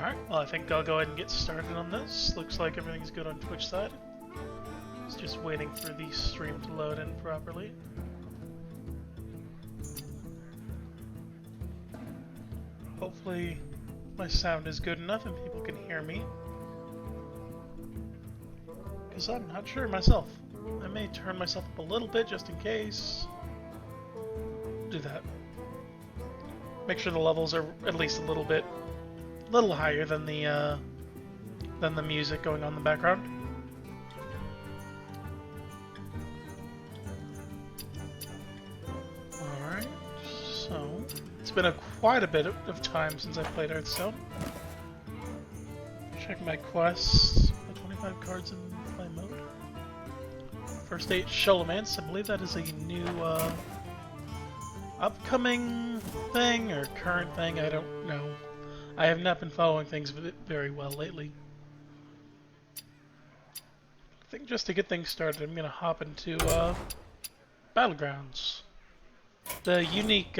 Alright, well I think I'll go ahead and get started on this. Looks like everything's good on Twitch side. It's just waiting for the stream to load in properly. Hopefully my sound is good enough and people can hear me. Because I'm not sure myself. I may turn myself up a little bit just in case. Do that. Make sure the levels are at least a little higher than the music going on in the background. Alright, so it's been quite a bit of time since I played Hearthstone. Check my quests. 25 cards in play mode. First 8 Sholomance. I believe that is a new upcoming thing or current thing. I don't know. I have not been following things very well lately. I think just to get things started, I'm gonna hop into Battlegrounds. The unique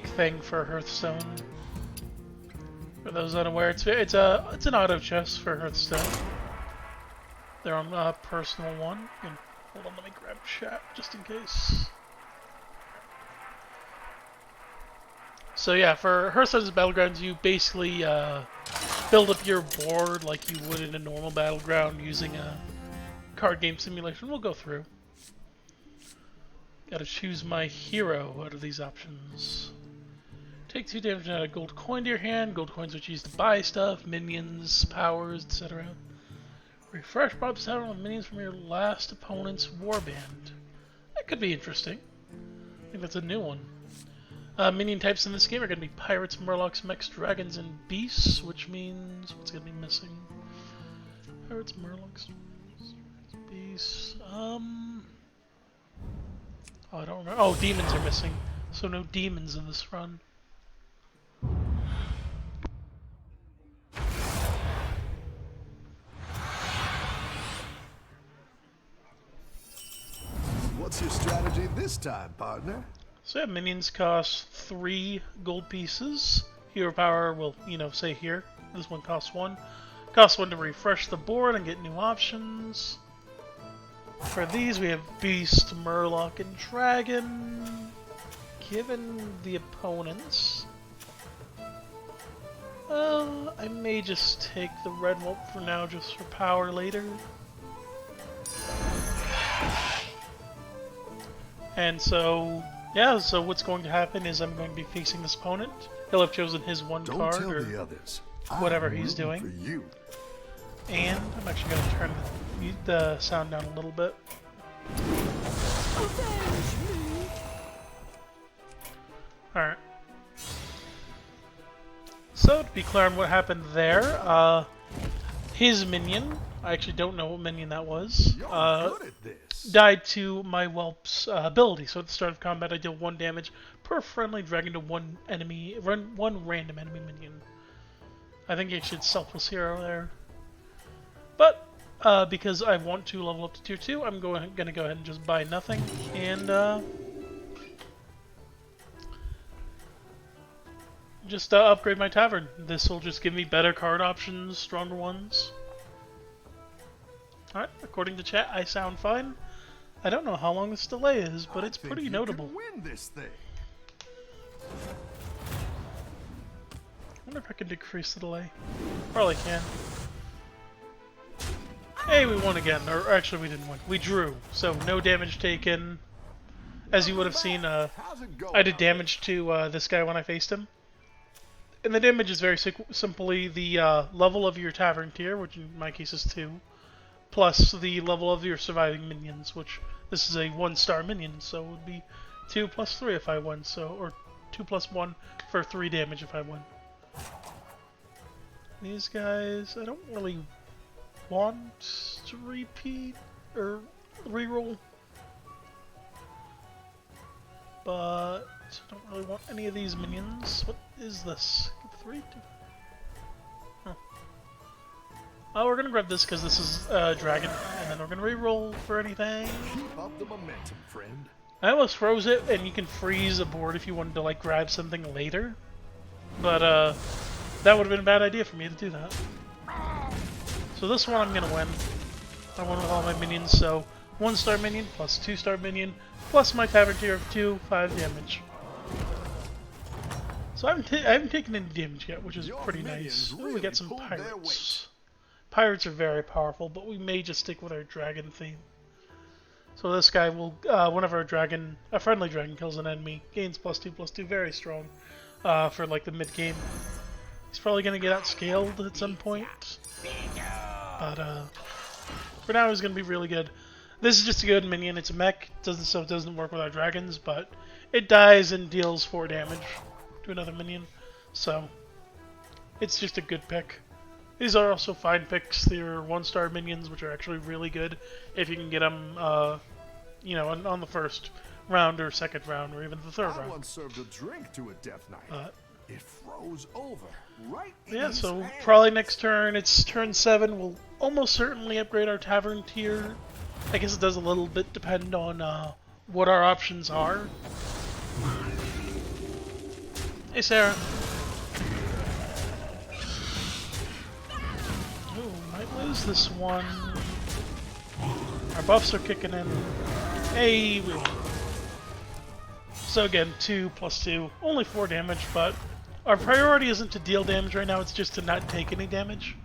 thing for Hearthstone. For those unaware, it's an auto chess for Hearthstone. Their own personal one. Hold on, let me grab chat just in case. So yeah, for Hearthstone's Battlegrounds, you basically build up your board like you would in a normal battleground using a card game simulation. We'll go through. Gotta choose my hero out of these options. Take 2 damage and add a gold coin to your hand. Gold coins which you use to buy stuff, minions, powers, etc. Refresh Bob's Tower with minions from your last opponent's warband. That could be interesting. I think that's a new one. Minion types in this game are going to be pirates, murlocs, mechs, dragons, and beasts, which means what's going to be missing? Pirates, murlocs, beasts. Oh, I don't remember. Oh, demons are missing. So no demons in this run. What's your strategy this time, partner? So yeah, minions cost 3 gold pieces. Hero power will, say here. This one costs 1. Costs 1 to refresh the board and get new options. For these we have Beast, Murloc, and Dragon. Given the opponents, I may just take the red one for now, just for power later. And so, yeah, so what's going to happen is I'm going to be facing this opponent. He'll have chosen his one card, or whatever he's doing. And I'm actually going to turn the sound down a little bit. Alright. So, to be clear on what happened there, his minion, I actually don't know what minion that was, died to my whelp's ability. So at the start of combat I deal 1 damage per friendly dragon to one random enemy minion. I think he should selfless hero there. But because I want to level up to tier 2, I'm gonna go ahead and just buy nothing and just upgrade my tavern. This will just give me better card options, stronger ones. Alright, according to chat, I sound fine. I don't know how long this delay is, but it's pretty notable. Win this thing. I wonder if I can decrease the delay. Probably can. Hey, we won again. Or actually, we didn't win. We drew. So, no damage taken. As you would have seen, I did damage to this guy when I faced him. And the damage is very simply the level of your tavern tier, which in my case is 2. Plus the level of your surviving minions, which this is a 1-star minion, so it would be 2 plus 3 if I win, so, or 2 plus 1 for 3 damage if I win. These guys, I don't really want to repeat or reroll, but I don't really want any of these minions. What is this? 3? We're gonna grab this because this is dragon, and then we're gonna reroll for anything. Keep up the momentum, friend. I almost froze it, and you can freeze a board if you wanted to like grab something later. But that would have been a bad idea for me to do that. So this one I'm gonna win. I won with all my minions, so 1-star minion plus 2-star minion plus my tavern tier of 2, 5 damage. So I haven't taken any damage yet, which is pretty nice. Ooh, we got some pirates. Pirates are very powerful, but we may just stick with our dragon theme. So this guy will, whenever a friendly dragon kills an enemy, gains +2/+2, very strong for like the mid game. He's probably gonna get outscaled at some point, but for now he's gonna be really good. This is just a good minion. It's a mech, so it doesn't work with our dragons, but it dies and deals 4 damage to another minion, so it's just a good pick. These are also fine picks. They're 1-star minions, which are actually really good if you can get them, you know, on the first round or second round or even the third round. I once served a drink to a death knight. It froze over right in Yeah, his so hand. probably next turn, it's turn 7, we'll almost certainly upgrade our tavern tier. I guess it does a little bit depend on what our options are. Hey, Sarah. Ooh, might lose this one. Our buffs are kicking in. Hey, we won. So again, 2/2, only 4 damage, but our priority isn't to deal damage right now, it's just to not take any damage.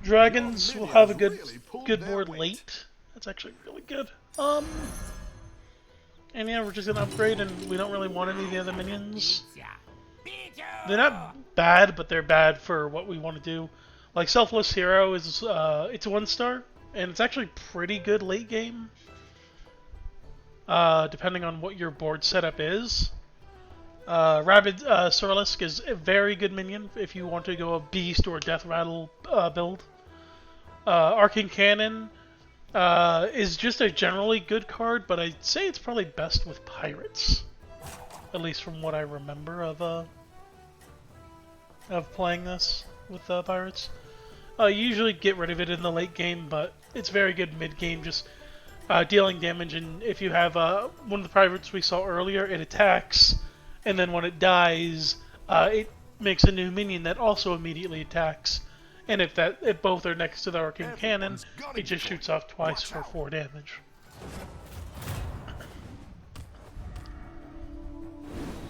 Dragons will have a good board late. That's actually really good. And yeah, we're just gonna upgrade, and we don't really want any of the other minions. They're not bad, but they're bad for what we want to do. Like Selfless Hero is, it's a 1-star, and it's actually pretty good late game. Depending on what your board setup is. Rabid Sorlisk is a very good minion if you want to go a Beast or Death Rattle build. Arcane Cannon is just a generally good card, but I'd say it's probably best with Pirates. At least from what I remember of playing this with Pirates. You usually get rid of it in the late game, but it's very good mid game, just dealing damage. And if you have one of the Pirates we saw earlier, it attacks, and then when it dies, it makes a new minion that also immediately attacks. And if both are next to the Arcane Cannon, it just shoots off twice for 4 damage.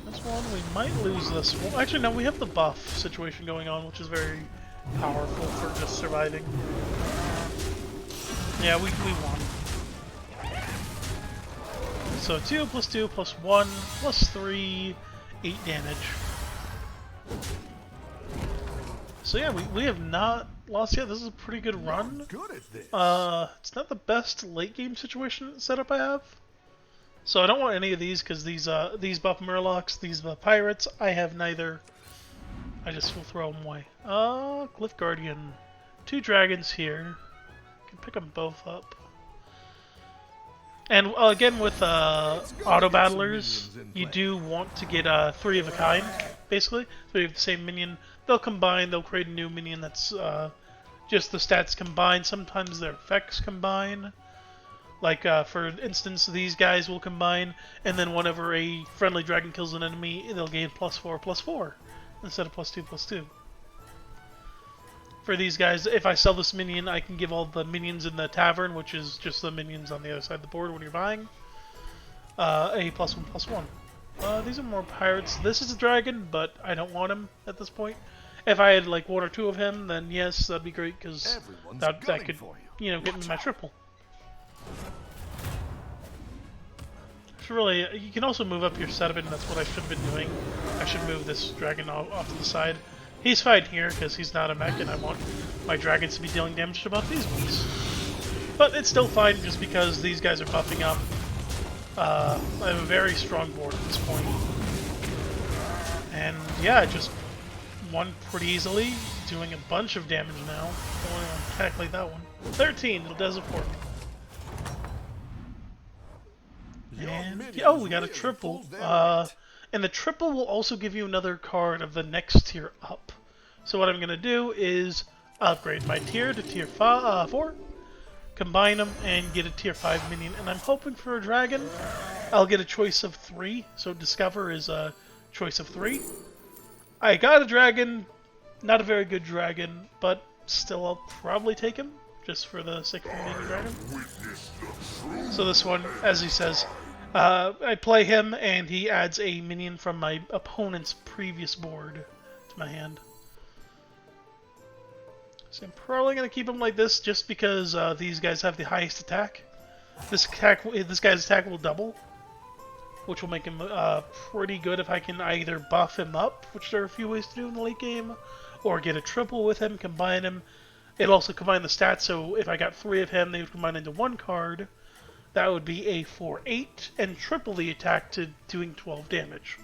This one, we might lose this one. Actually, no, we have the buff situation going on, which is very powerful for just surviving. Yeah, we won. So 2/2/1/3, 8 damage. So yeah, we have not lost yet. This is a pretty good run. Good at this. It's not the best late game situation setup I have. So I don't want any of these because these buff Murlocs, these pirates, I have neither. I just will throw them away. Glyph Guardian, 2 dragons here. Can pick them both up. And again with auto battlers, you do want to get 3 of a kind, basically. So you have the same minion. They'll combine. They'll create a new minion that's just the stats combine. Sometimes their effects combine. Like for instance, these guys will combine, and then whenever a friendly dragon kills an enemy, they'll gain +4/+4 instead of +2/+2. For these guys, if I sell this minion, I can give all the minions in the tavern, which is just the minions on the other side of the board when you're buying, a +1/+1. These are more pirates. This is a dragon, but I don't want him at this point. If I had like 1 or 2 of him, then yes, that'd be great, because that could, you know, get me my triple. So really, you can also move up your setup, and that's what I should have been doing. I should move this dragon off to the side. He's fine here because he's not a mech, and I want my dragons to be dealing damage to both these ones. But it's still fine just because these guys are buffing up. I have a very strong board at this point. And yeah, I just won pretty easily, doing a bunch of damage now. Only on technically that one. 13, it does it for me. And, oh, we got a triple. And the triple will also give you another card of the next tier up. So what I'm going to do is upgrade my tier to tier 4, combine them, and get a tier 5 minion. And I'm hoping for a dragon. I'll get a choice of 3, so Discover is a choice of 3. I got a dragon, not a very good dragon, but still I'll probably take him, just for the sake of being a dragon. So this one, as he says, I play him and he adds a minion from my opponent's previous board to my hand. So I'm probably going to keep him like this just because these guys have the highest attack. This guy's attack will double, which will make him pretty good if I can either buff him up, which there are a few ways to do in the late game, or get a triple with him, combine him. It'll also combine the stats, so if I got 3 of him, they would combine into 1 card. That would be a 4/8, and triple the attack to doing 12 damage.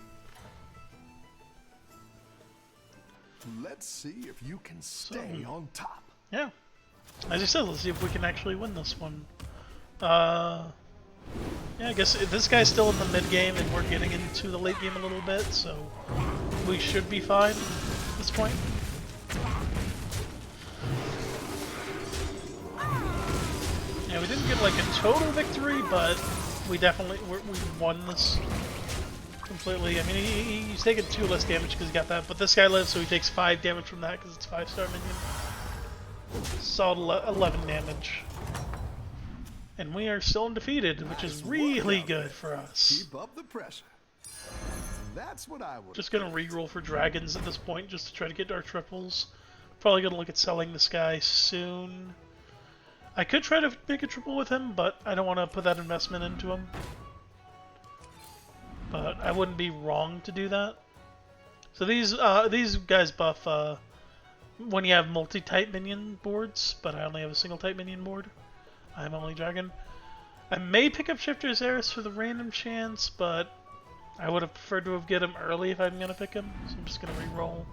Let's see if you can stay on top. Yeah. As I said, let's see if we can actually win this one. Yeah, I guess this guy's still in the mid game, and we're getting into the late game a little bit, so we should be fine at this point. Yeah, we didn't get like a total victory, but we won this completely. I mean, he's taking 2 less damage because he got that, but this guy lives, so he takes 5 damage from that because it's 5-star minion. Solid 11 damage. And we are still undefeated, which is really good for us. Keep up the pressure. That's what I would. Just gonna reroll for dragons at this point, just to try to get our triples. Probably gonna look at selling this guy soon. I could try to make a triple with him, but I don't want to put that investment into him. But I wouldn't be wrong to do that. So these guys buff when you have multi-type minion boards, but I only have a single-type minion board. I'm only dragon. I may pick up Shifter's Heiress for the random chance, but I would have preferred to have get him early if I'm gonna pick him. So I'm just gonna re-roll.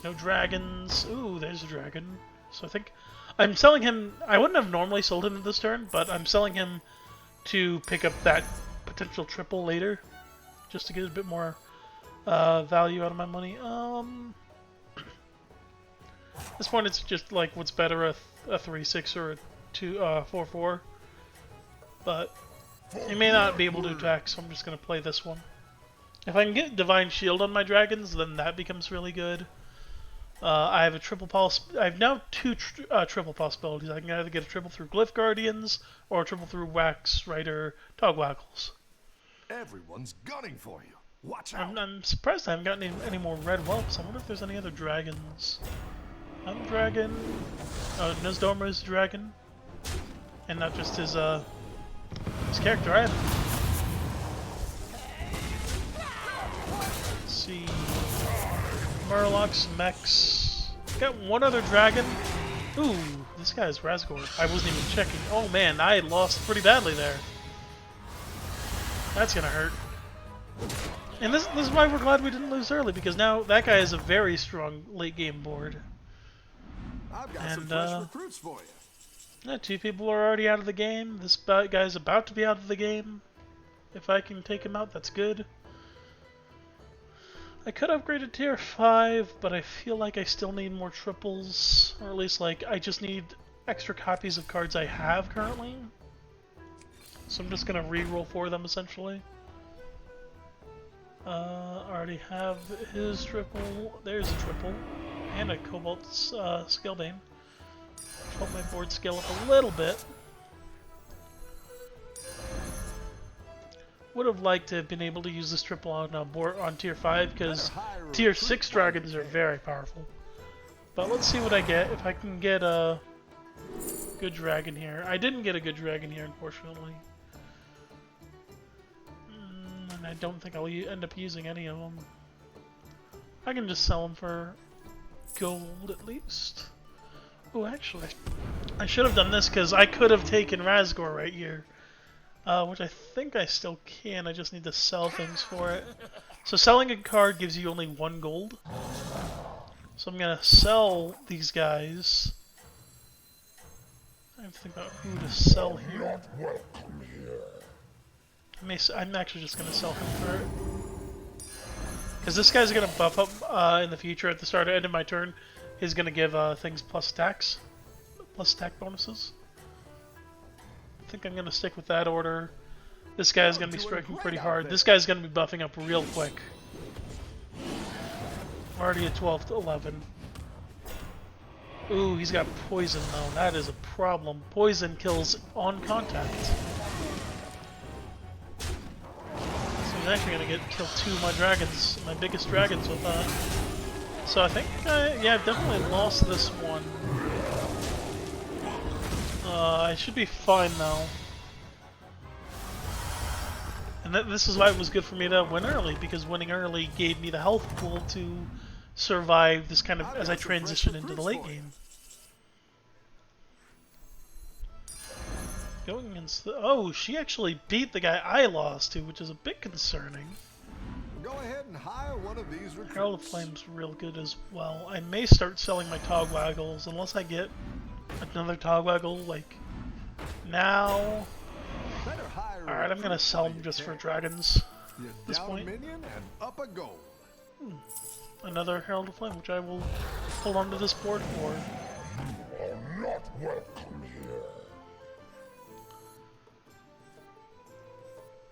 No dragons. Ooh, there's a dragon. So I think I'm selling him. I wouldn't have normally sold him this turn, but I'm selling him to pick up that potential triple later, just to get a bit more value out of my money. At this point, it's just like what's better, a 3/6 or a 4/4. But he may not be able to attack, so I'm just gonna play this one. If I can get Divine Shield on my dragons, then that becomes really good. I have a triple I have now 2 triple possibilities. I can either get a triple through Glyph Guardians or a triple through Wax Rider Togwaggles. Everyone's gunning for you. Watch out. I'm surprised I haven't gotten any more red whelps. I wonder if there's any other dragons. I'm dragon. Oh, Nizdorma's dragon, and not just his character either. Let's see. Murlocs, Mechs. Got one other dragon. Ooh, this guy's Razgor. I wasn't even checking. Oh man, I lost pretty badly there. That's gonna hurt. And this is why we're glad we didn't lose early, because now that guy is a very strong late game board. I've got some fresh recruits for you. Yeah, 2 people are already out of the game. This guy's about to be out of the game. If I can take him out, that's good. I could upgrade to tier 5, but I feel like I still need more triples, or at least like I just need extra copies of cards I have currently. So I'm just gonna re-roll for them essentially. Already have his triple. There's a triple, and a Cobalt's Scalebane. Help my board scale up a little bit. Would have liked to have been able to use this triple on tier 5 because tier 6 dragons are very powerful. But let's see what I get. If I can get a good dragon here. I didn't get a good dragon here, unfortunately. And I don't think I'll end up using any of them. I can just sell them for gold at least. Oh, actually, I should have done this because I could have taken Razgor right here. Which I think I still can, I just need to sell things for it. So selling a card gives you only 1 gold. So I'm gonna sell these guys. I have to think about who to sell here. I'm actually just gonna sell him for it. Because this guy's gonna buff up in the future at the start or end of my turn. He's gonna give things plus attacks. Plus attack bonuses. I think I'm going to stick with that order. This guy's going to be striking pretty hard. This guy's going to be buffing up real quick. Already at 12 to 11. Ooh, he's got poison though. That is a problem. Poison kills on contact. So he's actually gonna kill 2 of my dragons, my biggest dragons with that. So I think, yeah, I've definitely lost this one. I should be fine though. And this is why it was good for me to win early, because winning early gave me the health pool to survive this kind of as I transition into the late game. Going against the... Oh, she actually beat the guy I lost to, which is a bit concerning. Go ahead and hire one of these recruits. Herald of Flame's real good as well. I may start selling my Togwaggles unless I get another Togwaggle, like, now. Alright, I'm gonna sell them just for dragons at this point. Minion and up a goal. Another Herald of Flame, which I will hold on to this board for. You are not welcome here.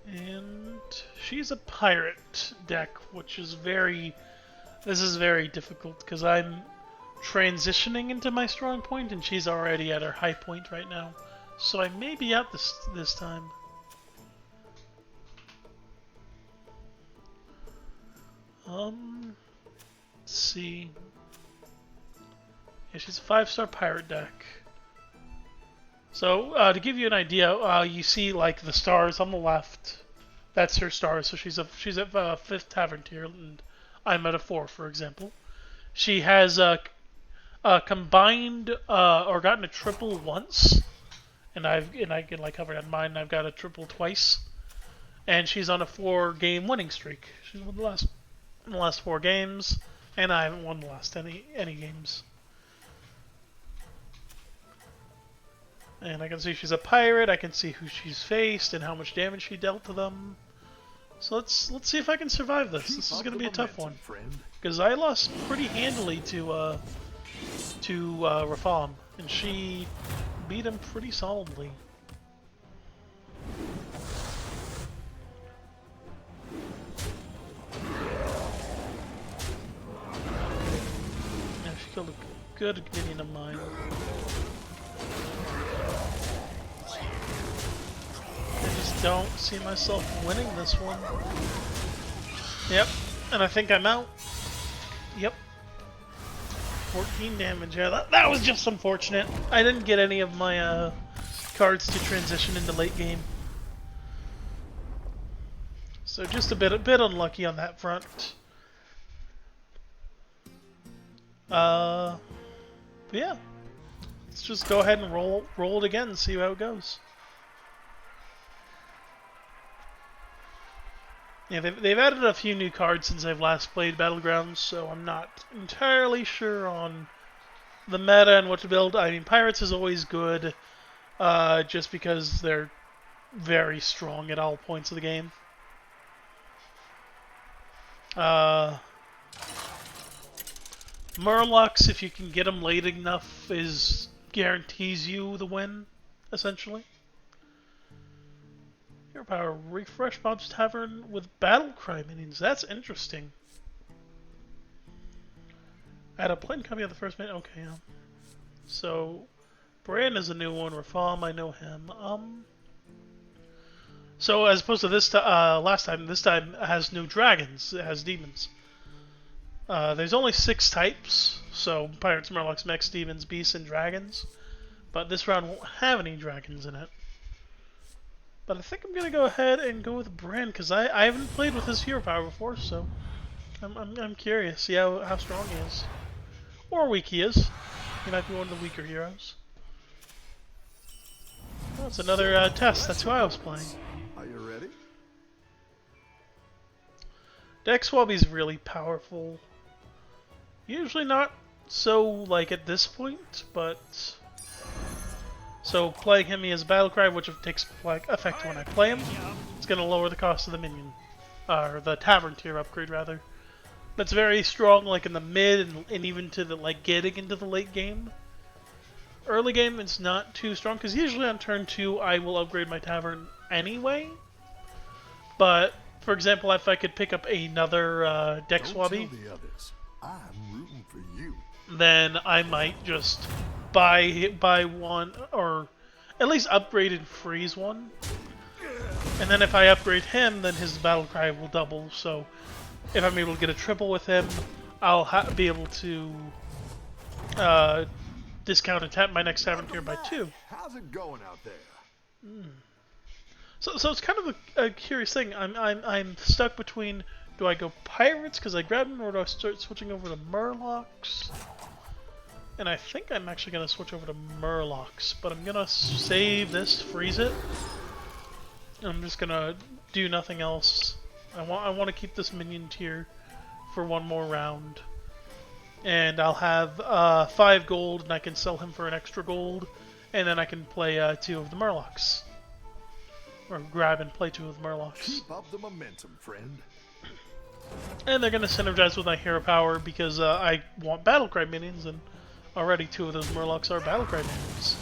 And she's a pirate deck, which is very... This is very difficult, because I'm transitioning into my strong point, and she's already at her high point right now. So I may be out this time. Let's see. Yeah, she's a 5-star pirate deck. So, to give you an idea, you see like the stars on the left. That's her stars. So she's at 5th tavern tier, and I'm at a 4, for example. She has combined or gotten a triple once, and I covered on mine. I've got a triple twice, and she's on a 4-game winning streak. She's won the last 4 games, and I haven't won the last any games. And I can see she's a pirate. I can see who she's faced and how much damage she dealt to them. So let's see if I can survive this. This is going to be a tough one, because I lost pretty handily to Rafam, and she beat him pretty solidly. Yeah, she killed a good minion of mine. I just don't see myself winning this one. Yep, and I think I'm out. Yep. 14 damage. Yeah, that was just unfortunate. I didn't get any of my cards to transition into late game. So just a bit unlucky on that front. But yeah. Let's just go ahead and roll it again and see how it goes. Yeah, they've added a few new cards since I've last played Battlegrounds, so I'm not entirely sure on the meta and what to build. I mean, Pirates is always good, just because they're very strong at all points of the game. Murlocs, if you can get them late enough, guarantees you the win, essentially. Hero power, refresh Bob's Tavern with battle cry minions. That's interesting. Add a plain copy of the first minute. Okay, yeah. So, Bran is a new one. Rafam, I know him. So as opposed to this last time, this time it has new dragons. It has demons. There's only 6 types. So pirates, murlocs, mechs, demons, beasts, and dragons. But this round won't have any dragons in it. But I think I'm gonna go ahead and go with Bran, because I haven't played with his hero power before, so I'm curious, see how strong he is, or weak he is. He might be one of the weaker heroes. Oh, it's another test. That's who I was playing. Are you ready? Deck Swabby's really powerful. Usually not so like at this point, but. So playing him, he has Battle Cry, which takes effect when I play him. It's going to lower the cost of the minion, or the Tavern tier upgrade rather. That's very strong, like in the mid and even to the getting into the late game. Early game, it's not too strong because usually on turn 2 I will upgrade my Tavern anyway. But for example, if I could pick up another Deck Swabby, I'm rooting for you. then I might just buy one, or at least upgrade and freeze one. And then if I upgrade him, then his battle cry will double. So if I'm able to get a triple with him, I'll be able to discount my next tavern tier by 2. How's it going out there? So it's kind of a curious thing. I'm stuck between, do I go pirates because I grabbed them, or do I start switching over to murlocs? And I think I'm actually gonna switch over to murlocs, but I'm gonna save this, freeze it. I'm just gonna do nothing else. I want to keep this minion tier for one more round, and I'll have 5 gold, and I can sell him for an extra gold, and then I can play 2 of the murlocs. Or grab and play 2 of the murlocs. Keep up the momentum, friend. And they're going to synergize with my hero power because I want battlecry minions, and already 2 of those murlocs are battlecry minions.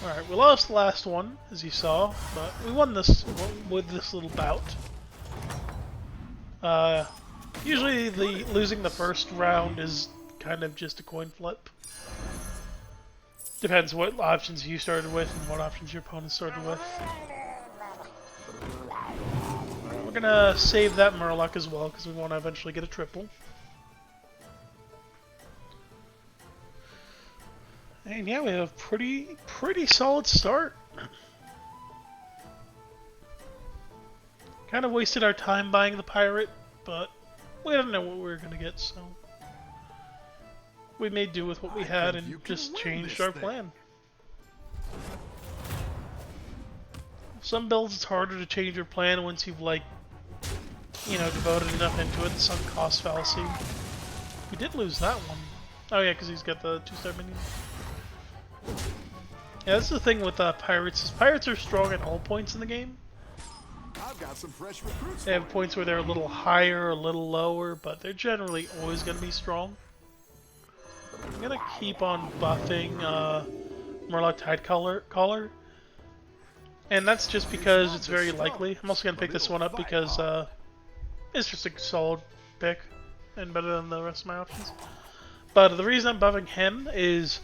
Alright, we lost the last one, as you saw, but we won this with this little bout. Usually losing the first round is kind of just a coin flip. Depends what options you started with and what options your opponent started with. We're gonna save that Murloc as well because we want to eventually get a triple. And yeah, we have a pretty solid start. Kind of wasted our time buying the pirate, but we didn't know what we were gonna get, so we made do with what we had and just changed our plan. Some builds it's harder to change your plan once you've devoted enough into it. The sunk cost fallacy. We did lose that one. Oh yeah, because he's got the 2-star minion. Yeah, that's the thing with pirates. Is pirates are strong at all points in the game. I've got some fresh recruits. They have points where they're a little higher, a little lower, but they're generally always going to be strong. I'm gonna keep on buffing Murloc Tide Caller, and that's just because it's very likely. I'm also gonna pick this one up because it's just a solid pick and better than the rest of my options. But the reason I'm buffing him is,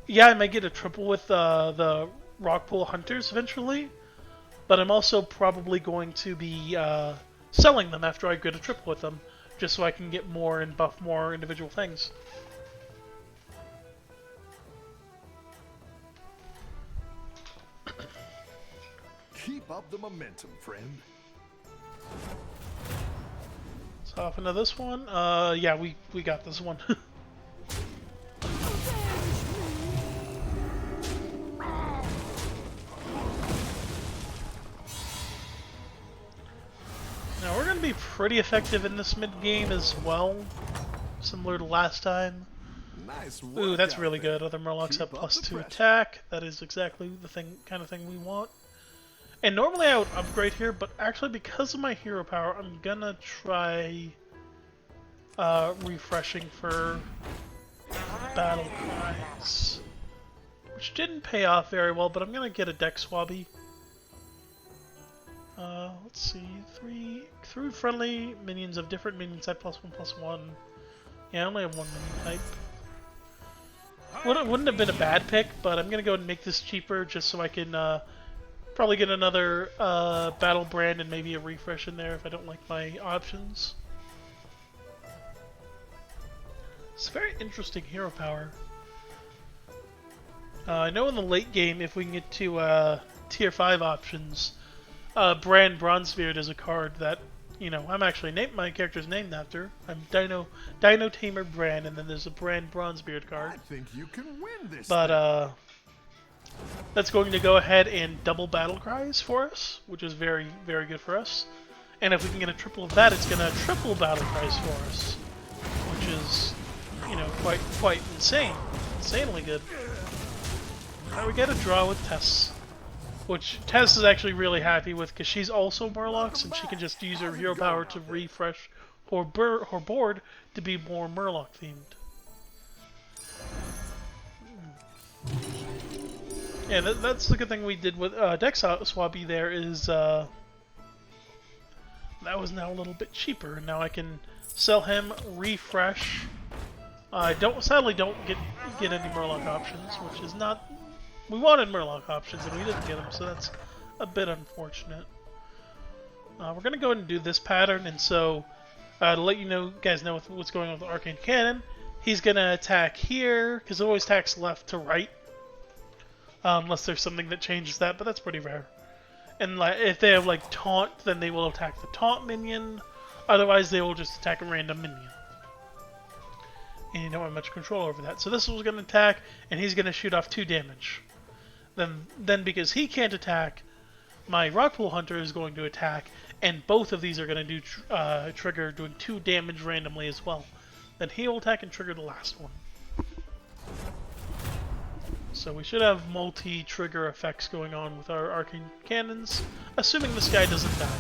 yeah, I might get a triple with the Rockpool Hunters eventually, but I'm also probably going to be selling them after I get a triple with them, just so I can get more and buff more individual things. Keep up the momentum, friend. Let's hop into this one. Yeah, we got this one. Now we're gonna be pretty effective in this mid game as well, similar to last time. Nice work. Ooh, that's really good. Other Murlocs have +2 attack. That is exactly the kind of thing we want. And normally I would upgrade here, but actually because of my hero power, I'm gonna try refreshing for battle cries, which didn't pay off very well, but I'm gonna get a deck swabby. Let's see, 3 friendly minions of different minion type +1/+1. Yeah, I only have 1 minion type. Wouldn't have been a bad pick, but I'm gonna go and make this cheaper just so I can probably get another battle brand and maybe a refresh in there if I don't like my options. It's a very interesting hero power. I know in the late game, if we can get to tier 5 options, Brand Bronzebeard is a card that, I'm actually my character's named after. I'm Dino Tamer Brand, and then there's a Brand Bronzebeard card. I think you can win this. But that's going to go ahead and double battle cries for us, which is very, very good for us. And if we can get a triple of that, it's going to triple battle cries for us, which is, quite insane, insanely good. Now we get a draw with Tess, which Tess is actually really happy with because she's also Murlocs and she can just use her hero power to refresh her board to be more Murloc themed. Yeah, that's the good thing we did with deck swabby there is that was now a little bit cheaper, and now I can Sell him, refresh. I sadly don't get any Murloc options, which is not... We wanted Murloc options and we didn't get them, so that's a bit unfortunate. We're gonna go ahead and do this pattern, and so to let you guys know what's going on with the Arcane Cannon, he's gonna attack here because it always attacks left to right, unless there's something that changes that, but that's pretty rare. And if they have like taunt, then they will attack the taunt minion. Otherwise, they will just attack a random minion. And you don't have much control over that. So this was going to attack, and he's going to shoot off 2 damage. Then because he can't attack, my Rockpool Hunter is going to attack, and both of these are going to do trigger doing 2 damage randomly as well. Then he will attack and trigger the last one. So we should have multi-trigger effects going on with our Arcane Cannons, assuming this guy doesn't die.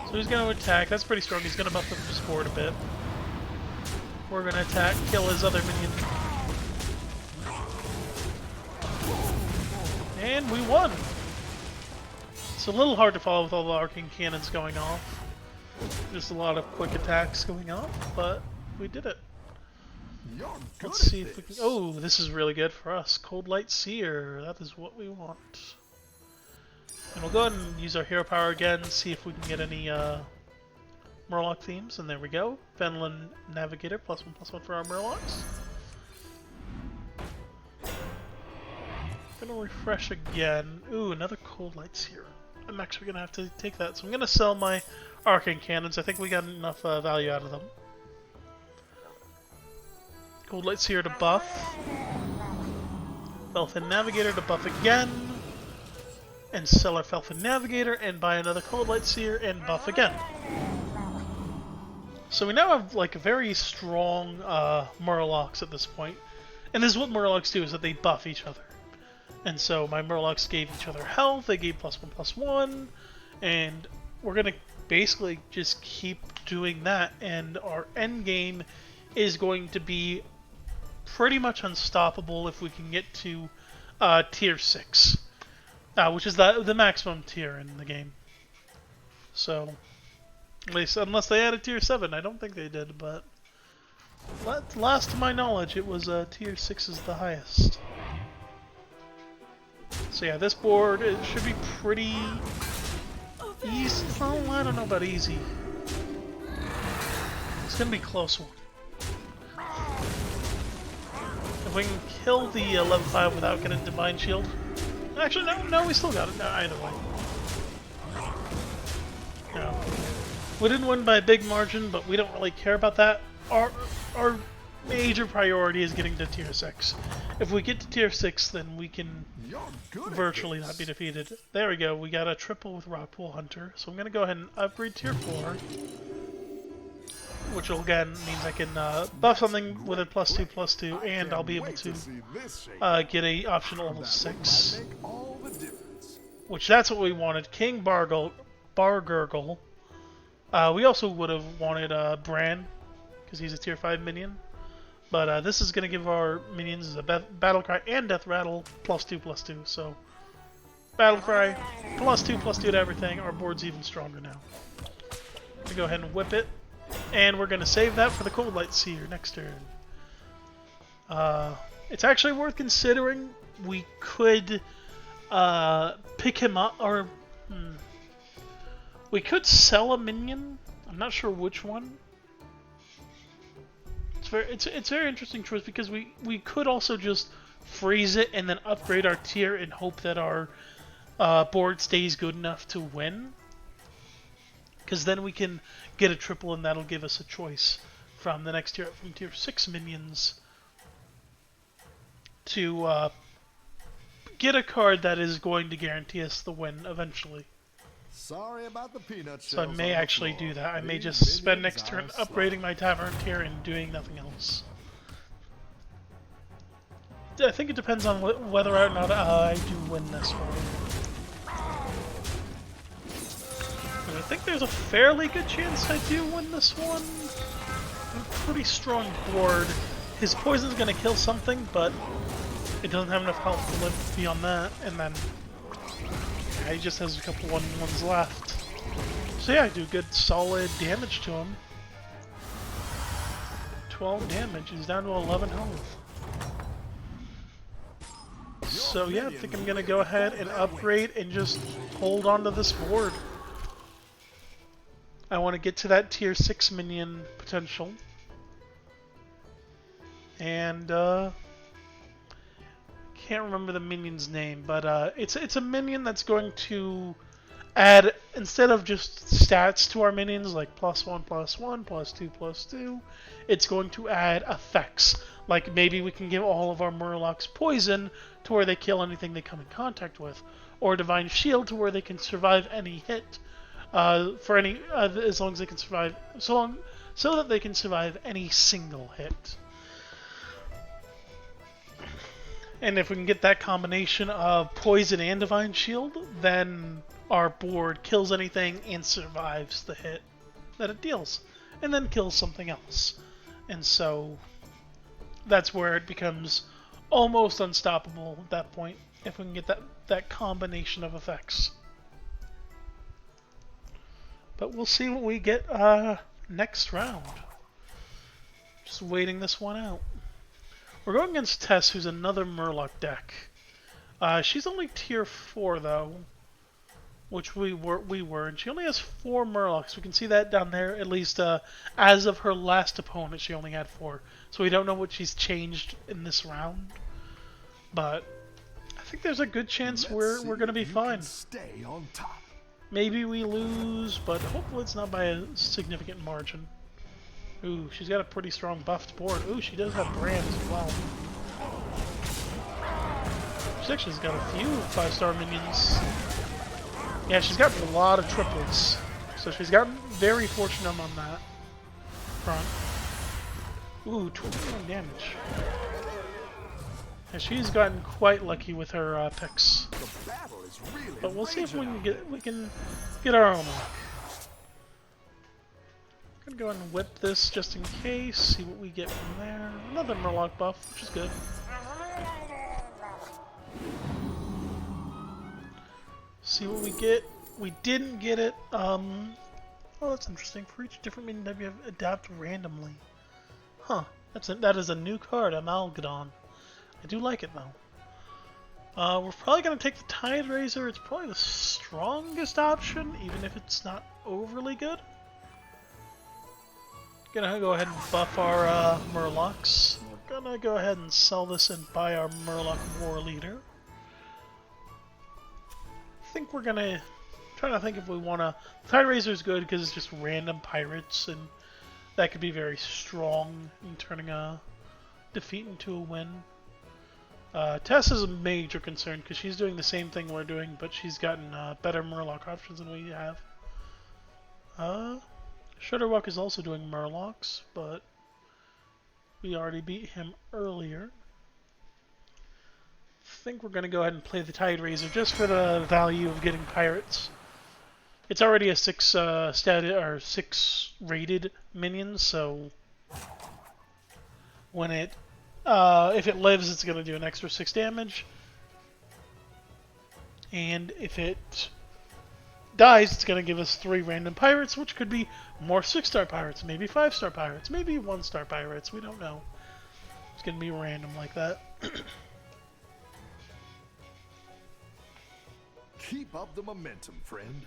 So he's going to attack. That's pretty strong. He's going to buff the sport a bit. We're going to attack, kill his other minion. And we won! It's a little hard to follow with all the Arcane Cannons going off. Just a lot of quick attacks going off, but we did it. Let's see if we can... Oh, this is really good for us. Cold Light Seer. That is what we want. And we'll go ahead and use our hero power again, see if we can get any Murloc themes. And there we go. Fenland Navigator, +1/+1 for our Murlocs. Gonna refresh again. Ooh, another Cold Light Seer. I'm actually gonna have to take that. So I'm gonna sell my Arcane Cannons. I think we got enough value out of them. Cold Light Seer to buff. Felfin Navigator to buff again. And sell our Felfin Navigator and buy another Cold Light Seer and buff again. So we now have like very strong Murlocs at this point. And this is what Murlocs do, is that they buff each other. And so my Murlocs gave each other health, they gave +1/+1, and we're going to basically just keep doing that, and our end game is going to be pretty much unstoppable if we can get to tier 6. Which is the maximum tier in the game. So, at least, unless they added tier 7, I don't think they did, but last to my knowledge, it was tier 6 is the highest. So yeah, this board, it should be pretty easy. Oh, I don't know about easy. It's gonna be a close one. If we can kill the level 5 without getting Divine Shield. Actually, no, we still got it. No, either way. No. We didn't win by a big margin, but we don't really care about that. Our major priority is getting to tier 6. If we get to tier 6, then we can virtually not be defeated. There we go. We got a triple with Rockpool Hunter. So I'm going to go ahead and upgrade tier 4. Which again means I can buff something with a +2/+2, and I'll be able to get a optional level 6. Which that's what we wanted. King Bargurgle. We also would have wanted Bran, because he's a tier 5 minion. But this is going to give our minions a Battle Cry and Death Rattle +2/+2. So Battle Cry +2/+2 to everything. Our board's even stronger now. I'm going to go ahead and whip it. And we're going to save that for the Cold Light Seer next turn. It's actually worth considering. We could pick him up, or we could sell a minion. I'm not sure which one. It's very interesting choice, because we could also just freeze it and then upgrade our tier and hope that our board stays good enough to win. Because then we can get a triple, and that'll give us a choice from the next tier, from tier 6 minions, to get a card that is going to guarantee us the win eventually. Sorry about the peanut So I may actually do that. I may just spend next turn upgrading my tavern tier and doing nothing else. I think it depends on whether or not I do win this one. I think there's a fairly good chance I do win this one. I'm pretty strong board. His poison's gonna kill something, but it doesn't have enough health to live beyond that. And then yeah, he just has a couple 1/1s left. So yeah, I do good solid damage to him. 12 damage, he's down to 11 health. So yeah, I think I'm gonna go ahead and upgrade and just hold on to this board. I want to get to that tier 6 minion potential. And can't remember the minion's name, but it's a minion that's going to add, instead of just stats to our minions like +1, +1, +2, +2, it's going to add effects. Like maybe we can give all of our Murlocs poison to where they kill anything they come in contact with, or Divine Shield to where they can survive any hit for any as long as they can survive, so that they can survive any single hit. And if we can get that combination of poison and Divine Shield, then our board kills anything and survives the hit that it deals, and then kills something else. And so that's where it becomes almost unstoppable at that point, if we can get that combination of effects. But we'll see what we get next round. Just waiting this one out. We're going against Tess, who's another Murloc deck. She's only tier 4 though, which we were, and she only has 4 Murlocs. We can see that down there. At least as of her last opponent, she only had 4. So we don't know what she's changed in this round, but I think there's a good chance we're gonna be fine. Stay on top. Maybe we lose, but hopefully it's not by a significant margin. Ooh, she's got a pretty strong buffed board. Ooh, she does have Brand as well. She's actually got a few 5-star minions. Yeah, she's got a lot of triples. So she's gotten very fortunate on that front. Ooh, 21 damage. Yeah, she's gotten quite lucky with her picks. But we'll see if we can get our own luck. I'm gonna go ahead and whip this just in case, see what we get from there. Another Murloc buff, which is good. See what we get. We didn't get it. Oh, that's interesting. For each different minion type, you have adapt randomly. Huh. That is a new card, Amalgadon. I do like it though. We're probably gonna take the Tide Razor. It's probably the strongest option, even if it's not overly good. Gonna go ahead and buff our Murlocs. We're gonna go ahead and sell this and buy our Murloc War Leader. I think we're gonna try to think if we wanna. Tide Razor is good because it's just random pirates, and that could be very strong in turning a defeat into a win. Tess is a major concern because she's doing the same thing we're doing, but she's gotten better Murloc options than we have. Shudderwalk is also doing Murlocs, but we already beat him earlier. I think we're going to go ahead and play the Tide Razor just for the value of getting pirates. It's already a 6 6 rated minion, so when it if it lives, it's going to do an extra 6 damage, and if it dies, it's going to give us 3 random pirates, which could be more 6-star pirates, maybe 5-star pirates, maybe 1-star pirates, we don't know. It's going to be random like that. Keep up the momentum, friend.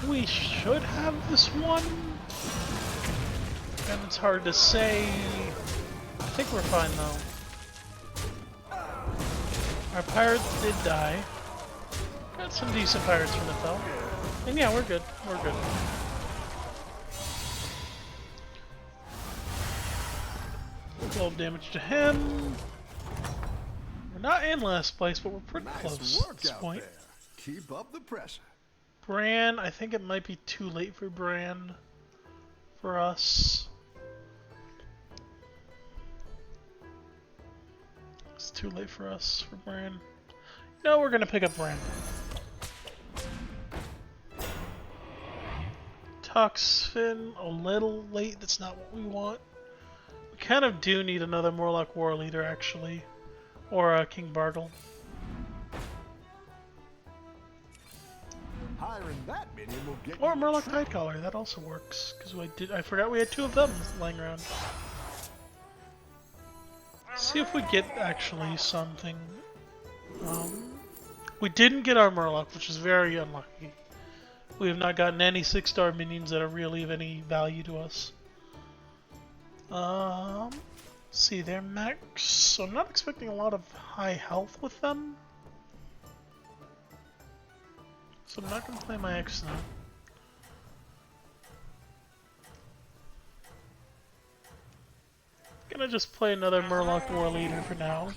We should have this one, and it's hard to say. I think we're fine though. Our pirates did die. Got some decent pirates from it though. And yeah, we're good. We're good. $12 damage to him. We're not in last place, but we're pretty close at this point. Keep up the pressure. Bran, I think it might be too late for Bran for us. It's too late for us for Bran. No, we're gonna pick up Bran. Coxfin a little late. That's not what we want. We kind of do need another Murloc War Leader, actually. Or King Bargle. Hiring that minion will get Or you Murloc a trip. Tidecaller, that also works. Because I forgot we had 2 of them lying around. See if we get actually something. We didn't get our Murloc, which is very unlucky. We have not gotten any 6-star minions that are really of any value to us. See, they're max, so I'm not expecting a lot of high health with them. So I'm not going to play my X now. Gonna just play another Murloc War Leader for now.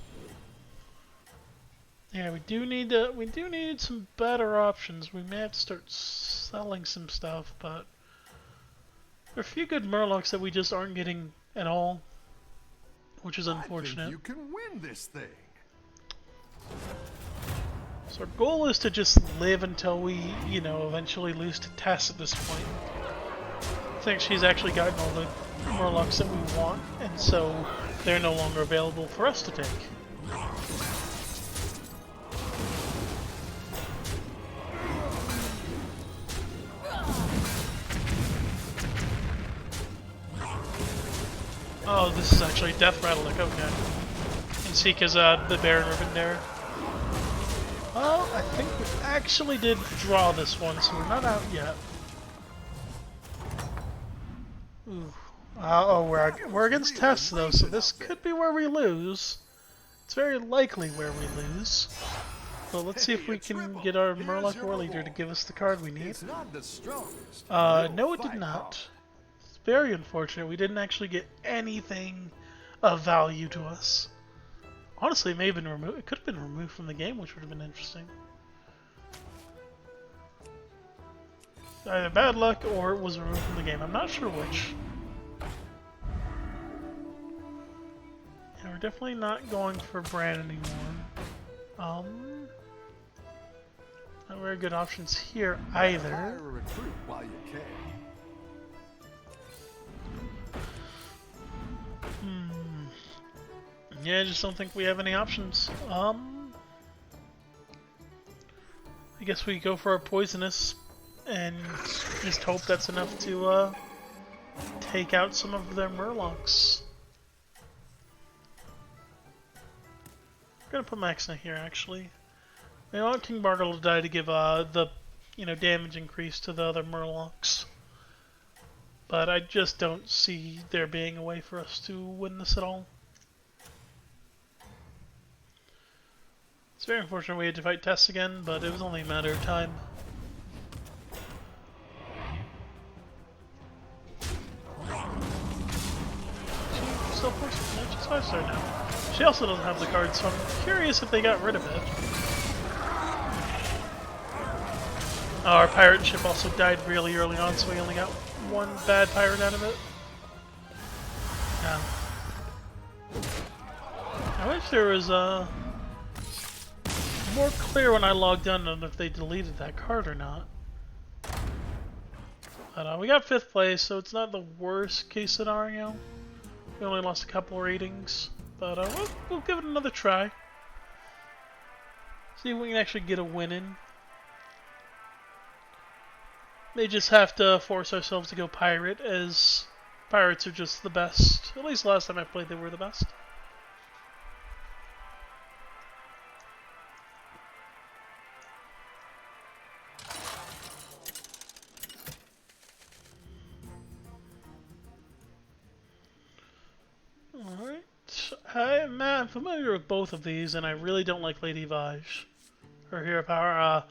Yeah, we do need some better options. We may have to start selling some stuff, but there are a few good Murlocs that we just aren't getting at all, which is unfortunate. I think you can win this thing. So our goal is to just live until we, eventually lose to Tess at this point. I think she's actually gotten all the Murlocs that we want, and so they're no longer available for us to take. Oh, this is actually Death Rattler, okay. And Seek is the Baron Ribbon there. Well, I think we actually did draw this one, so we're not out yet. Ooh. We're against Tess though, so this could be where we lose. It's very likely where we lose. But let's see if we can get our Murloc War Leader to give us the card we need. It's not the strongest. No, it did not. It's very unfortunate. We didn't actually get anything of value to us. Honestly, it may have been removed. It could have been removed from the game, which would have been interesting. Either bad luck or it was removed from the game. I'm not sure which. Yeah, we're definitely not going for Bran anymore. Not very good options here either. Hire a recruit while you can. Yeah, I just don't think we have any options. I guess we go for our poisonous and just hope that's enough to take out some of their Murlocs. I'm gonna put Maxna here actually. I want King Bargle to die to give the damage increase to the other Murlocs. But I just don't see there being a way for us to win this at all. It's very unfortunate we had to fight Tess again, but it was only a matter of time. She still forces it. She's 5-star now. She also doesn't have the card, so I'm curious if they got rid of it. Our pirate ship also died really early on, so we only got one bad pirate out of it. Yeah. I wish there was more clear when I logged in on if they deleted that card or not. But we got 5th place, so it's not the worst case scenario. We only lost a couple ratings, but we'll give it another try. See if we can actually get a win in. May just have to force ourselves to go pirate, as pirates are just the best. At least last time I played they were the best. Alright. I'm familiar with both of these, and I really don't like Lady Vaj. Her hero power.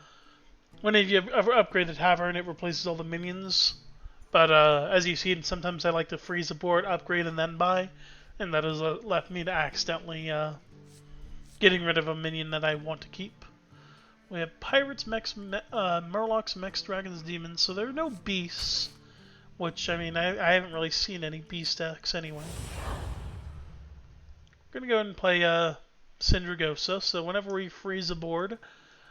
Whenever you upgrade the tavern, it replaces all the minions. But as you've seen, sometimes I like to freeze a board, upgrade, and then buy. And that has left me to accidentally getting rid of a minion that I want to keep. We have Pirates, Mechs, Murlocs, Mechs, Dragons, Demons, so there are no Beasts. Which, I mean, I haven't really seen any Beast decks anyway. We're going to go ahead and play Syndragosa, so whenever we freeze a board,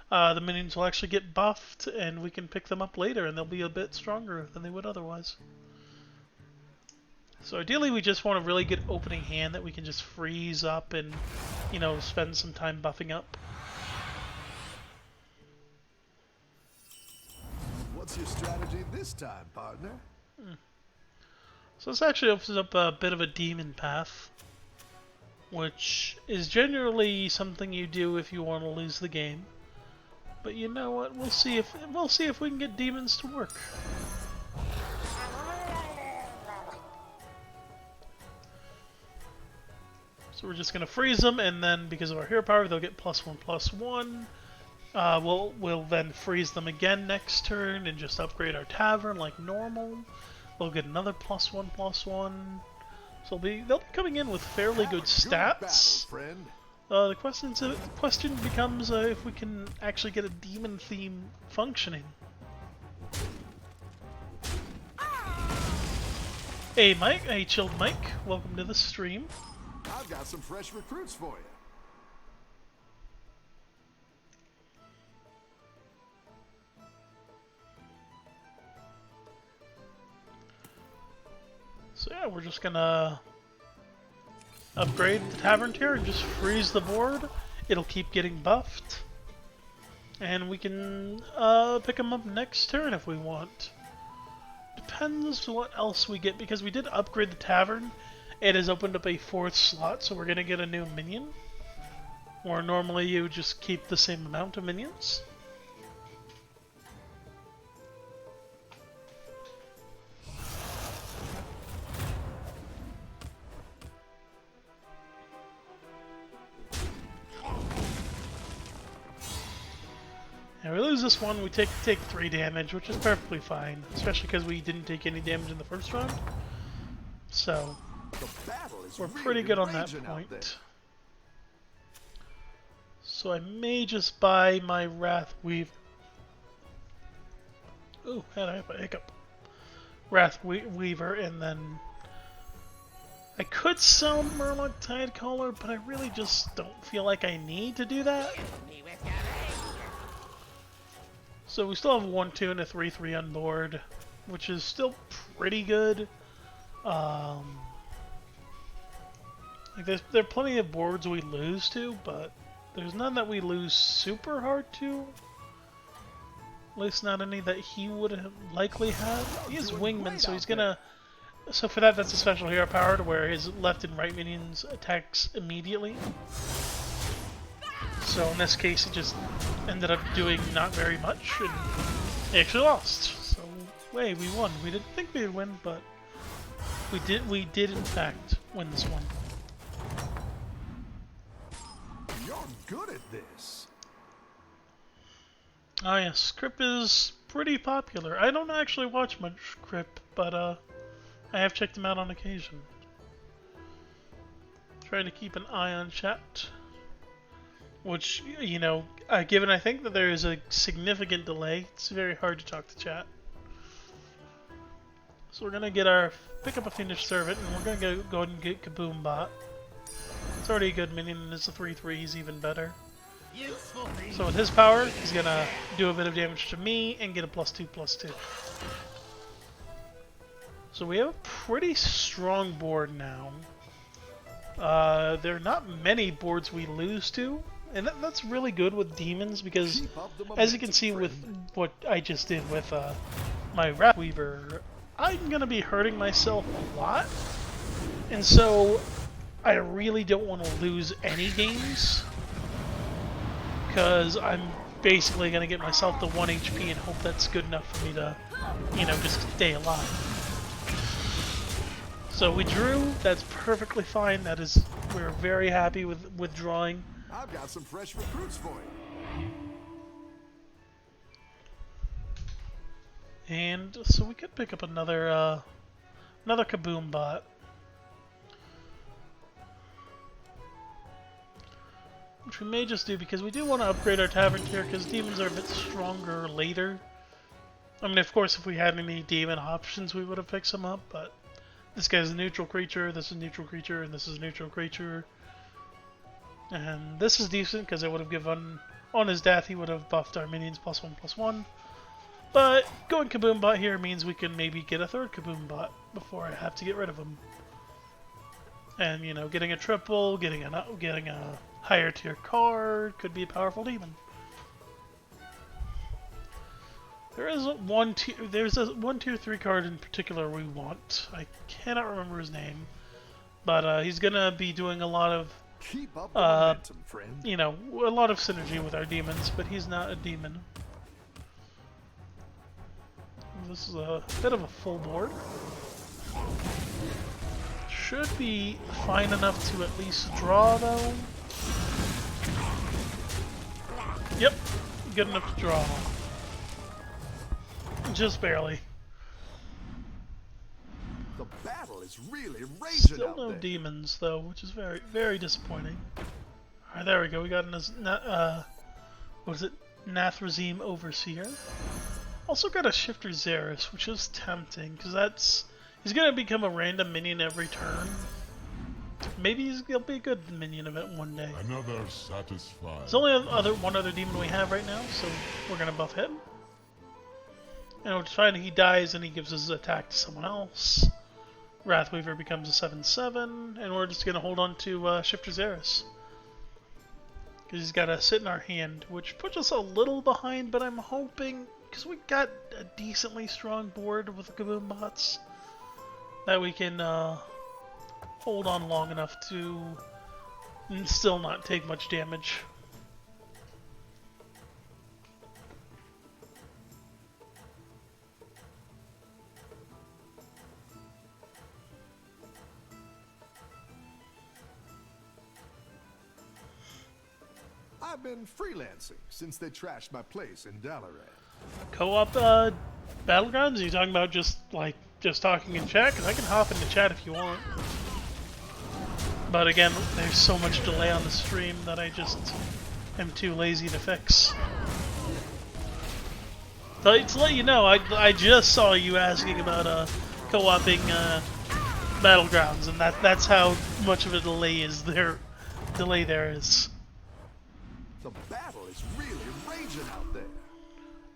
the minions will actually get buffed, and we can pick them up later, and they'll be a bit stronger than they would otherwise. So ideally, we just want a really good opening hand that we can just freeze up and, you know, spend some time buffing up. What's your strategy this time, partner? So this actually opens up a bit of a demon path, which is generally something you do if you want to lose the game. But you know what? We'll see if we can get demons to work. So we're just gonna freeze them, and then because of our hero power, they'll get +1/+1. We'll then freeze them again next turn and just upgrade our tavern like normal. They'll get another +1/+1. So they'll be coming in with fairly good stats. The question becomes if we can actually get a demon theme functioning. Hey Mike, hey Chilled Mike, welcome to the stream. I've got some fresh recruits for you. So yeah, we're just gonna upgrade the tavern tier and just freeze the board. It'll keep getting buffed. And we can pick them up next turn if we want. Depends what else we get, because we did upgrade the tavern. It has opened up a 4th slot, so we're gonna get a new minion. Where normally you just keep the same amount of minions. And we lose this one, we take 3 damage, which is perfectly fine, especially because we didn't take any damage in the first round. So we're pretty good on that point. So I may just buy my Wrath Weaver. Ooh, had I have a hiccup. Wrath Weaver, and then I could sell Murloc Tidecaller, but I really just don't feel like I need to do that. So we still have a 1/2 and a 3/3 on board, which is still pretty good. Like there are plenty of boards we lose to, but there's none that we lose super hard to. At least not any that he would have likely have. He is Wingman, so he's gonna... So for that's a special hero power to where his left and right minions attacks immediately. So in this case, it just ended up doing not very much, and he actually lost. So, hey, we won. We didn't think we would win, but we did in fact win this one. You're good at this. Oh yes, Crip is pretty popular. I don't actually watch much Crip, but I have checked him out on occasion. Trying to keep an eye on chat. Which, you know, given I think that there is a significant delay, it's very hard to talk to chat. So we're gonna pick up a finished servant, and we're gonna go ahead and get Kaboom Bot. It's already a good minion, and it's a 3/3, he's even better. So with his power, he's gonna do a bit of damage to me and get a +2/+2. So we have a pretty strong board now. There are not many boards we lose to. And that's really good with demons, because as you can see with what I just did with my Wrath Weaver, I'm going to be hurting myself a lot. And so I really don't want to lose any games, because I'm basically going to get myself to 1 HP and hope that's good enough for me to, you know, just stay alive. So we drew, that's perfectly fine. We're very happy with drawing. I've got some fresh recruits for you. And so we could pick up another Kaboom Bot. Which we may just do, because we do want to upgrade our tavern tier, because demons are a bit stronger later. I mean, of course, if we had any demon options, we would have picked some up, but this guy's a neutral creature, this is a neutral creature, and this is a neutral creature. And this is decent because I would have given On his death, he would have buffed our minions +1/+1. But going Kaboom Bot here means we can maybe get a third Kaboom Bot before I have to get rid of him. And, you know, getting a triple, getting a higher tier card could be a powerful demon. There's a 1 tier 3 card in particular we want. I cannot remember his name, but he's gonna be doing a lot of Keep up the momentum, friend. you know, a lot of synergy with our demons, but he's not a demon. This is a bit of a full board. Should be fine enough to at least draw, though. Yep, good enough to draw. Just barely. The battle is really raging Still out no there. demons, though, which is very, very disappointing. Alright, there we go. We got what is it? Nathrazim Overseer. Also got a Shifter Xeris, which is tempting, because he's gonna become a random minion every turn. Maybe he'll be a good minion of it one day. Another satisfied. There's only one other demon we have right now, so we're gonna buff him. And we're trying he dies and he gives his attack to someone else. Wrathweaver becomes a 7/7, and we're just gonna hold on to Shifter Xeris. Because he's gotta sit in our hand, which puts us a little behind, but I'm hoping, because we got a decently strong board with the Kaboom bots, that we can hold on long enough to still not take much damage. I've been freelancing since they trashed my place in Dalaran. Co-op Battlegrounds? Are you talking about just talking in chat? Because I can hop into chat if you want. But again, there's so much delay on the stream that I just am too lazy to fix. So to let you know, I just saw you asking about co-oping Battlegrounds, and that's how much of a delay there is. The battle is really raging out there.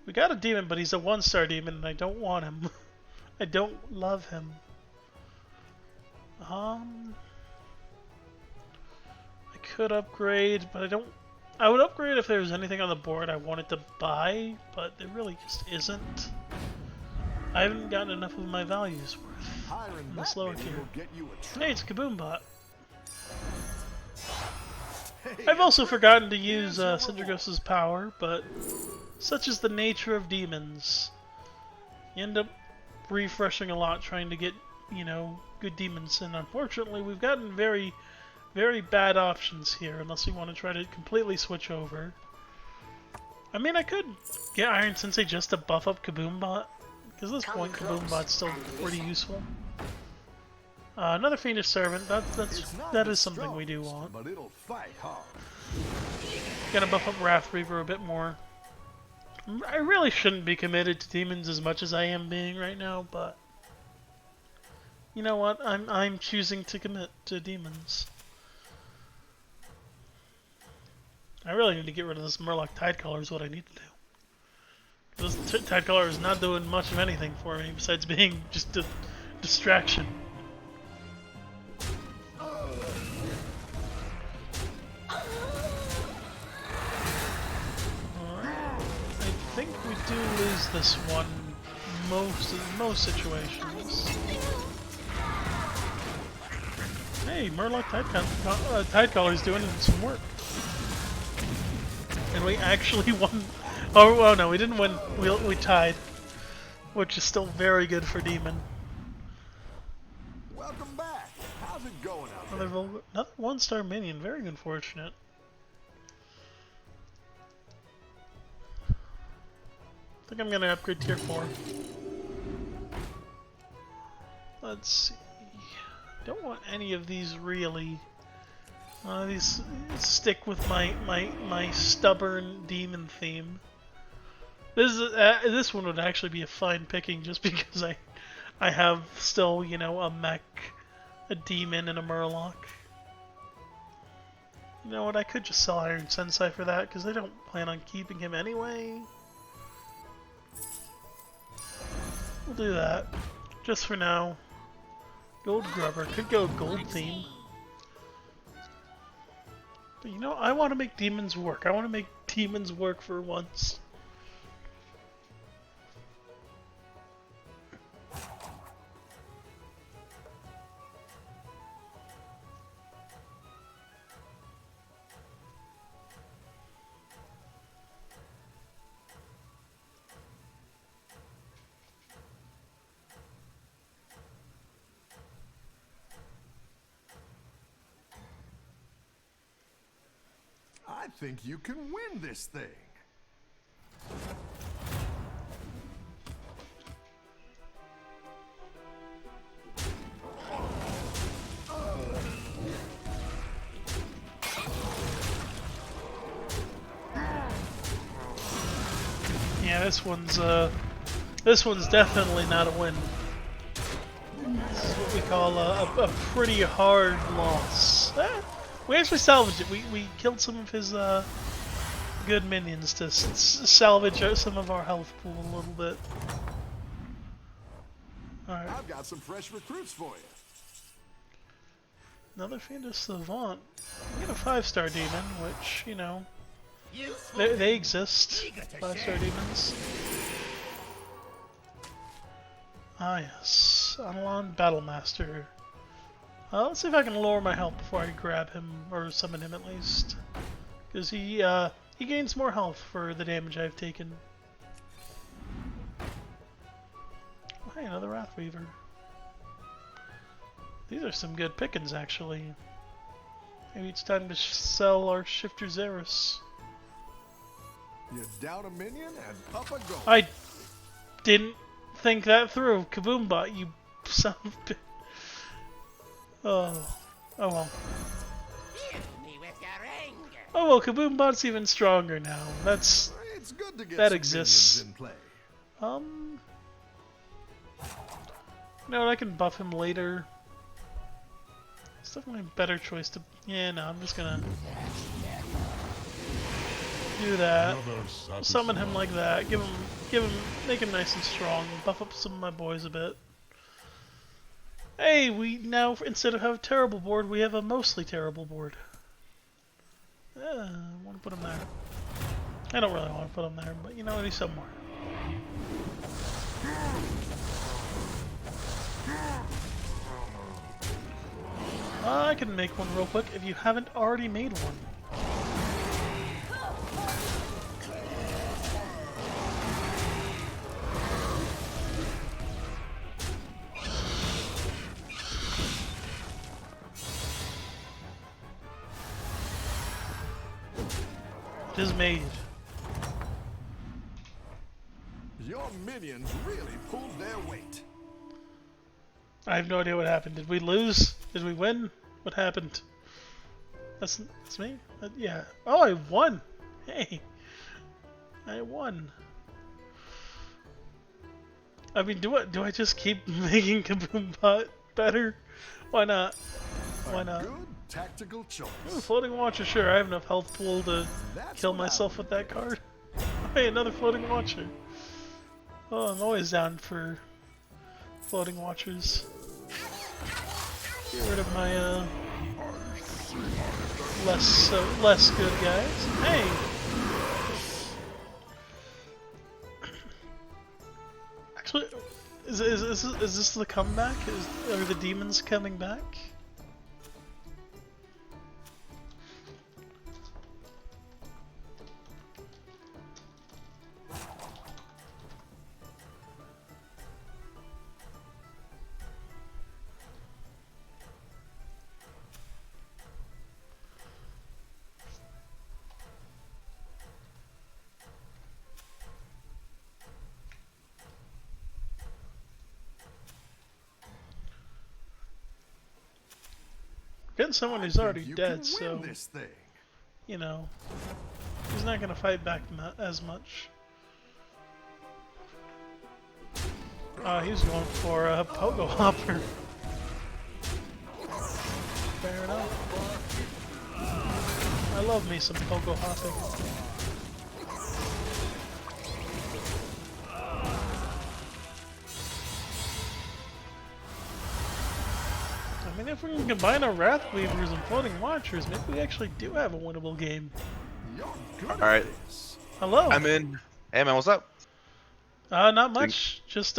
We got a demon, but he's a 1-star demon, and I don't want him. I don't love him. I could upgrade, but I don't. I would upgrade if there was anything on the board I wanted to buy, but there really just isn't. I haven't gotten enough of my values worth Hiring in the that slower minion tier. will get you a trip. Hey, it's a Kaboom Bot. Hey, I've also forgotten to use Syndragos's power, but such is the nature of demons. You end up refreshing a lot trying to get, you know, good demons, and unfortunately we've gotten very, very bad options here unless we want to try to completely switch over. I mean, I could get Iron Sensei just to buff up Kaboom Bot, because at this point Kaboom Bot's still pretty useful. Another Fiendish Servant, that is something we do want. But it'll fight hard. Gonna buff up Wrathweaver a bit more. I really shouldn't be committed to demons as much as I am being right now, but you know what? I'm choosing to commit to demons. I really need to get rid of this Murloc Tidecaller is what I need to do. This Tidecaller is not doing much of anything for me besides being just a distraction. I think we do lose this one most situations. Hey, Murloc Tidecaller's doing some work. And we actually won. Oh no, we didn't win. We tied, which is still very good for Demon. Welcome back. How's it going out there? Another 1-star minion. Very unfortunate. I think I'm gonna upgrade tier 4. Let's see. Don't want any of these really. These stick with my stubborn demon theme. This one would actually be a fine picking just because I have still, you know, a mech, a demon, and a Murloc. You know what, I could just sell Iron Sensei for that, because I don't plan on keeping him anyway. We'll do that. Just for now. Gold Grubber. Could go gold theme. But you know, I want to make demons work. I want to make demons work for once. I think you can win this thing. Yeah, this one's definitely not a win. This is what we call a pretty hard loss. We actually salvaged it. We killed some of his good minions to salvage some of our health pool a little bit. Alright. I've got some fresh recruits for you. Another Fiendus Savant. We get a 5-star demon, which, you know, they exist. 5-star demons. Ah yes, Anilon Battlemaster. Let's see if I can lower my health before I grab him, or summon him at least. Because he gains more health for the damage I've taken. Oh, hey, another Wrathweaver. These are some good pickings, actually. Maybe it's time to sell our Shifter Xeris. You down a minion and up a goal. I didn't think that through. Kaboombot, you son of a bitch. Oh well. Oh well, Kaboombot's even stronger now. It's good to get that some exists. minions in play. No, I can buff him later. It's definitely a better choice to. Yeah, no, I'm just gonna do that. Summon him like that. Make him nice and strong. Buff up some of my boys a bit. Hey, we now, instead of have a terrible board, we have a mostly terrible board. I want to put him there. I don't really want to put him there, but you know what, he's somewhere. I can make one real quick if you haven't already made one. It is made. Your minions really pulled their weight. I have no idea what happened. Did we lose? Did we win? What happened? That's me? Yeah. Oh, I won! Hey! I won. I mean, do I just keep making Kaboombot better? Why not? Why not? Good tactical choice. Floating Watcher, sure. I have enough health pool to kill myself with that card. Hey, another Floating Watcher. Oh, I'm always down for Floating Watchers. Get rid of my less good guys. Hey. Actually, is this the comeback? Are the demons coming back? Getting someone who's already dead, so you know he's not gonna fight back as much. He's going for a Pogo Hopper. Fair enough. I love me some pogo hopping. I mean, if we can combine our Wrath Weavers and Floating Watchers, maybe we actually do have a winnable game. Alright, Hello. I'm in. Hey man, what's up? Not much. Just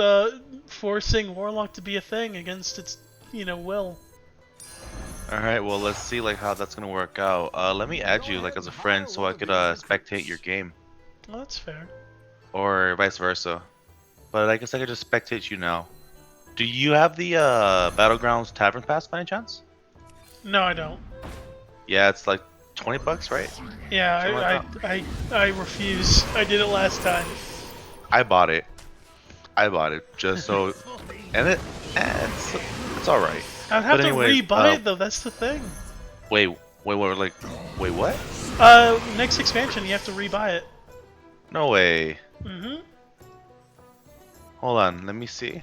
forcing Warlock to be a thing against its, will. Alright, well let's see like how that's gonna work out. Let me add you like as a friend so I could spectate your game. Well, that's fair. Or vice versa. But I guess I could just spectate you now. Do you have the Battlegrounds Tavern Pass by any chance? No, I don't. Yeah, it's like 20 bucks, right? Yeah, I refuse. I did it last time. I bought it. Just so, and it's all right. I'd have But to anyways, re-buy it though. That's the thing. Wait, what? Next expansion you have to re-buy it. No way. Mhm. Hold on, let me see.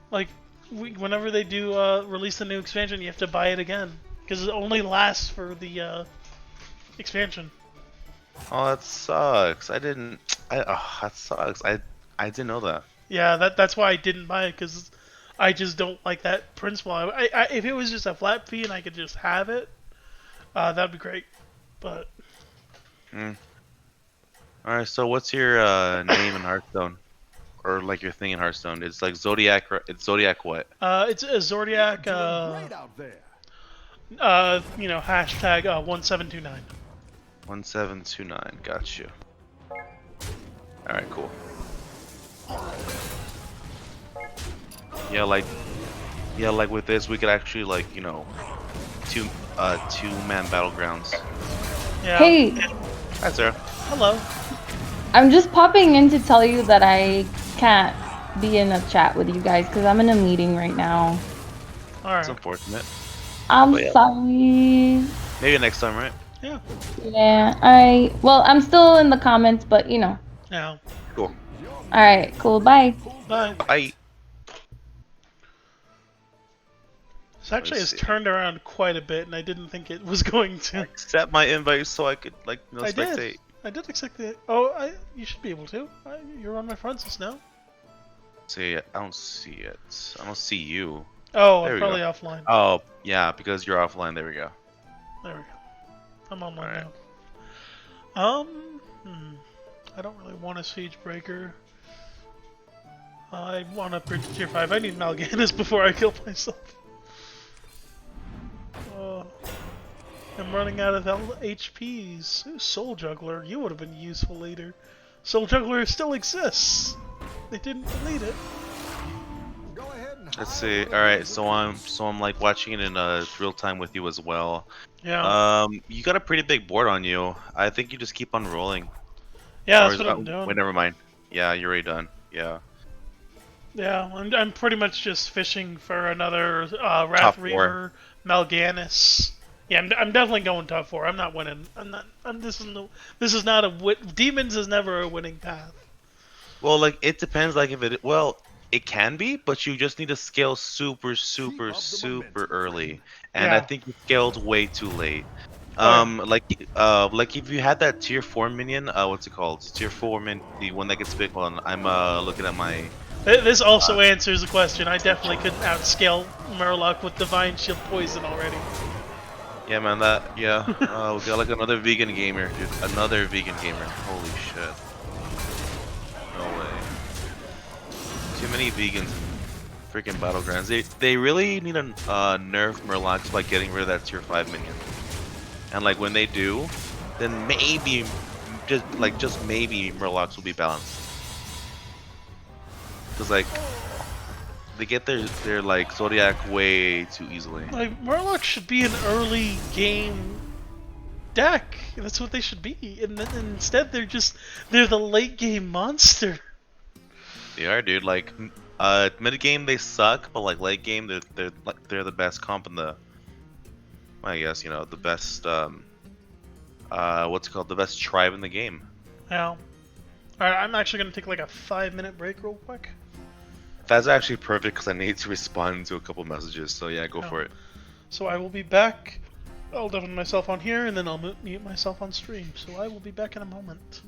Like, whenever they do release a new expansion, you have to buy it again because it only lasts for the expansion. Oh, that sucks. That sucks. I didn't know that. Yeah, that's why I didn't buy it because I just don't like that principle. If it was just a flat fee and I could just have it, that'd be great. But. All right. So what's your name in Hearthstone, or like your thing in Hearthstone? It's like Zodiac. It's Zodiac what? It's a Zordiak. Great out there. Hashtag 1729. 1729. Got you. All right. Cool. Yeah, like with this, we could actually two-man battlegrounds. Yeah. Hey, Hi, Sarah. Hello. I'm just popping in to tell you that I can't be in a chat with you guys because I'm in a meeting right now. All right. It's unfortunate. I'm But yeah. sorry. Maybe next time, right? Yeah. Yeah, well, I'm still in the comments, but Yeah. Cool. Alright, cool, bye. Bye. Bye. This actually has Let's see. turned around quite a bit, and I didn't think it was going to. Accept my invite so I could I spectate. did. I did accept it. Oh, you should be able to. You're on my friends list now. See, I don't see it. I don't see you. Oh, There I'm we probably go. offline. Oh, yeah, because you're offline. There we go. There we go. I'm online Alright. now. I don't really want a Siege Breaker. I want to upgrade to tier 5. I need Mal'Ganis before I kill myself. I'm running out of HPs. Ooh, Soul Juggler, you would have been useful later. Soul Juggler still exists. They didn't delete it. Go ahead and Let's see. All right, so I'm like watching it in real time with you as well. Yeah. You got a pretty big board on you. I think you just keep on rolling. Yeah, Or that's is- what I'm doing. Wait, never mind. Yeah, you're already done. Yeah. Yeah, I'm pretty much just fishing for another Top Wrath 4. Reaver, Mal'Ganis. Yeah, I'm definitely going top 4. I'm not winning. This is not a Demons is never a winning path. Well, like it depends. Like if it it can be, but you just need to scale super early, and I Yeah. think you scaled way too late. Oh, Like if you had that tier 4 minion, what's it called? Tier 4 min, the one that gets big. Hold on, I'm looking at my. This also answers the question. I definitely couldn't outscale Murloc with Divine Shield Poison already. Yeah, man, we got like another vegan gamer, dude. Another vegan gamer. Holy shit. No way. Too many vegans in freaking Battlegrounds. They really need to nerf Murlocs by getting rid of that tier 5 minion. And like when they do, then maybe, just maybe Murlocs will be balanced. Cause like, they get their like Zodiac way too easily. Like Murloc should be an early game deck. That's what they should be. And then instead they're the late game monster. They are, dude. Like, mid game they suck, but like late game they're the best comp in the. I guess the best what's it called, the best tribe in the game. Yeah. All right, I'm actually gonna take like a 5-minute break real quick. That's actually perfect because I need to respond to a couple messages. So yeah, go Oh. for it. So I will be back I'll deafen myself on here, and then I'll mute myself on stream. So I will be back in a moment.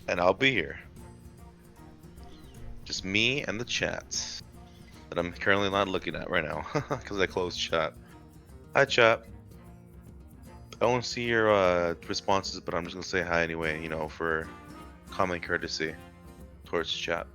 And I'll be here. Just me and the chats that I'm currently not looking at right now because I closed chat. Hi, chat. I won't see your responses, but I'm just gonna say hi anyway. You know, for common courtesy towards chat.